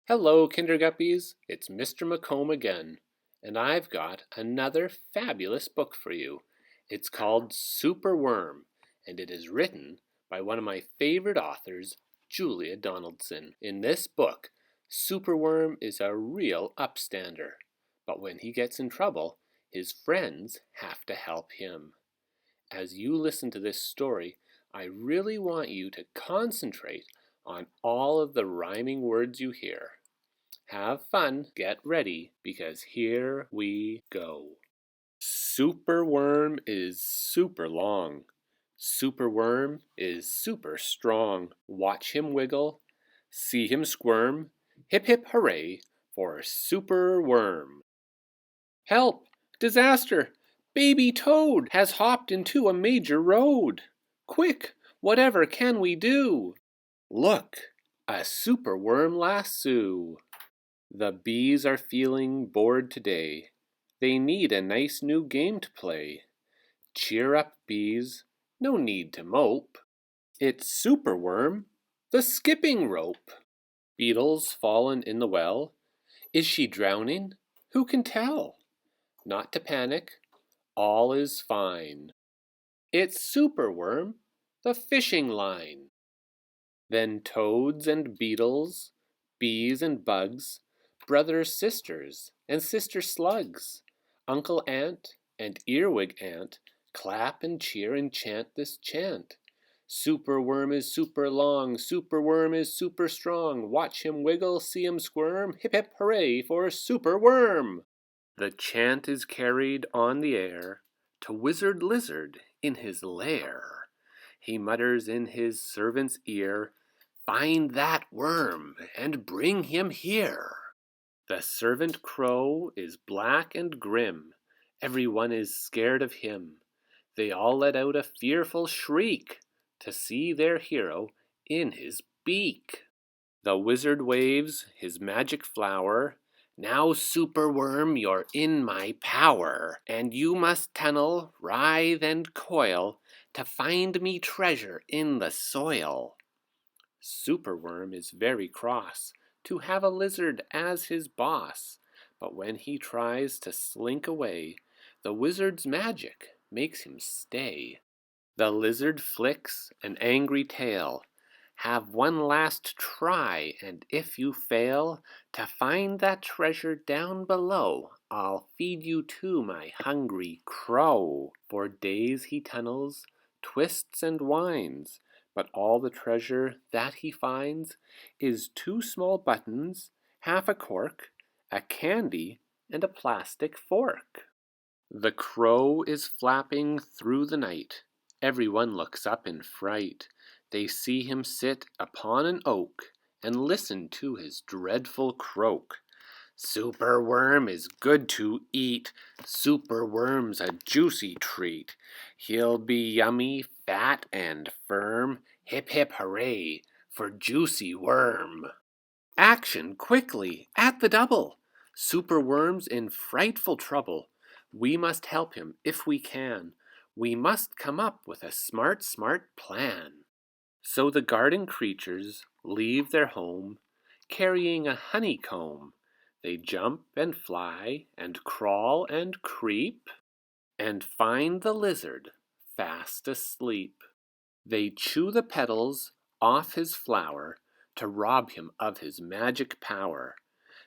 Hello, Kinderguppies. It's Mr. McComb again, and I've got another fabulous book for you. It's called Superworm, and it is written by one of my favorite authors, Julia Donaldson. In this book, Superworm is a real upstander, but when he gets in trouble, his friends have to help him. As you listen to this story, I really want you to concentrate on all of the rhyming words you hear. Have fun, get ready, because here we go. Superworm is super long. Superworm is super strong. Watch him wiggle, see him squirm. Hip hip hooray for Superworm. Help! Disaster! Baby Toad has hopped into a major road. Quick, whatever can we do? Look, a superworm lasso. The bees are feeling bored today. They need a nice new game to play. Cheer up, bees, no need to mope. It's Superworm, the skipping rope. Beetles fallen in the well. Is she drowning? Who can tell? Not to panic, all is fine. It's Superworm, the fishing line. Then toads and beetles, bees and bugs, brothers, sisters, and sister slugs, Uncle Ant and Earwig Ant, clap and cheer and chant this chant. Superworm is super long, Superworm is super strong. Watch him wiggle, see him squirm. Hip hip hooray for Superworm! The chant is carried on the air to Wizard Lizard in his lair. He mutters in his servant's ear, "Find that worm and bring him here." The servant crow is black and grim. Everyone is scared of him. They all let out a fearful shriek to see their hero in his beak. The wizard waves his magic flower. "Now, Superworm, you're in my power, and you must tunnel, writhe, and coil to find me treasure in the soil." Superworm is very cross to have a lizard as his boss, but when he tries to slink away, the wizard's magic makes him stay. The lizard flicks an angry tail. "Have one last try, and if you fail to find that treasure down below, I'll feed you to my hungry crow." For days he tunnels, twists and winds, but all the treasure that he finds is 2 small buttons, half a cork, a candy, and a plastic fork. The crow is flapping through the night. Everyone looks up in fright. They see him sit upon an oak and listen to his dreadful croak. "Superworm is good to eat. Superworm's a juicy treat. He'll be yummy, fat, and firm. Hip hip hooray for Juicy Worm." Action quickly, at the double. Superworm's in frightful trouble. We must help him if we can. We must come up with a smart plan. So the garden creatures leave their home, carrying a honeycomb. They jump and fly and crawl and creep, and find the lizard fast asleep. They chew the petals off his flower to rob him of his magic power.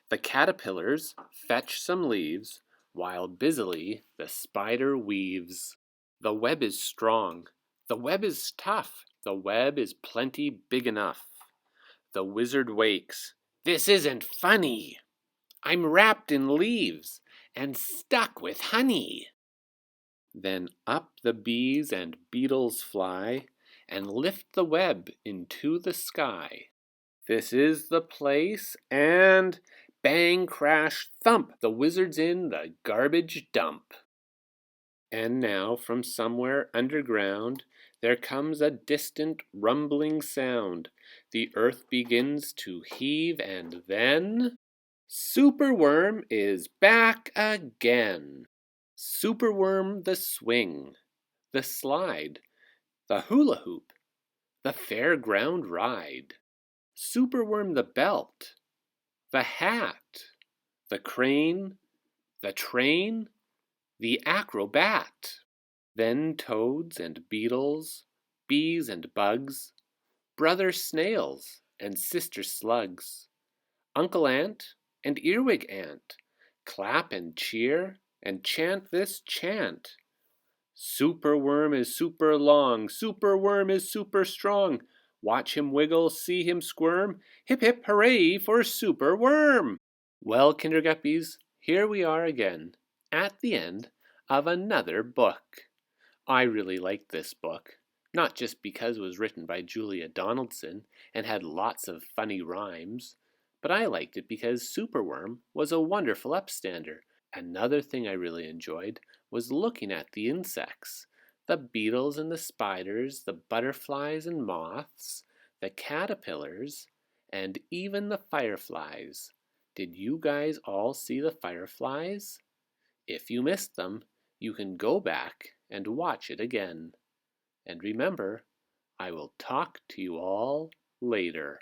The caterpillars fetch some leaves, while busily the spider weaves. The web is strong, the web is tough, the web is plenty big enough. The wizard wakes. "This isn't funny. I'm wrapped in leaves and stuck with honey." Then up the bees and beetles fly and lift the web into the sky. This is the place, and bang, crash, thump, the wizard's in the garbage dump. And now from somewhere underground there comes a distant rumbling sound. The earth begins to heave, and then Superworm is back again. Superworm the swing, the slide, the hula hoop, the fairground ride. Superworm the belt, the hat, the crane, the train, the acrobat. Then toads and beetles, bees and bugs, brother snails and sister slugs, Uncle Ant and Earwig Ant, clap and cheer and chant this chant. Superworm is super long, Superworm is super strong. Watch him wiggle, see him squirm. Hip hip hooray for Superworm! Well, Kinderguppies, here we are again, at the end of another book. I really liked this book, not just because it was written by Julia Donaldson and had lots of funny rhymes, but I liked it because Superworm was a wonderful upstander. Another thing I really enjoyed was looking at the insects, the beetles and the spiders, the butterflies and moths, the caterpillars, and even the fireflies. Did you guys all see the fireflies? If you missed them, you can go back and watch it again. And remember, I will talk to you all later.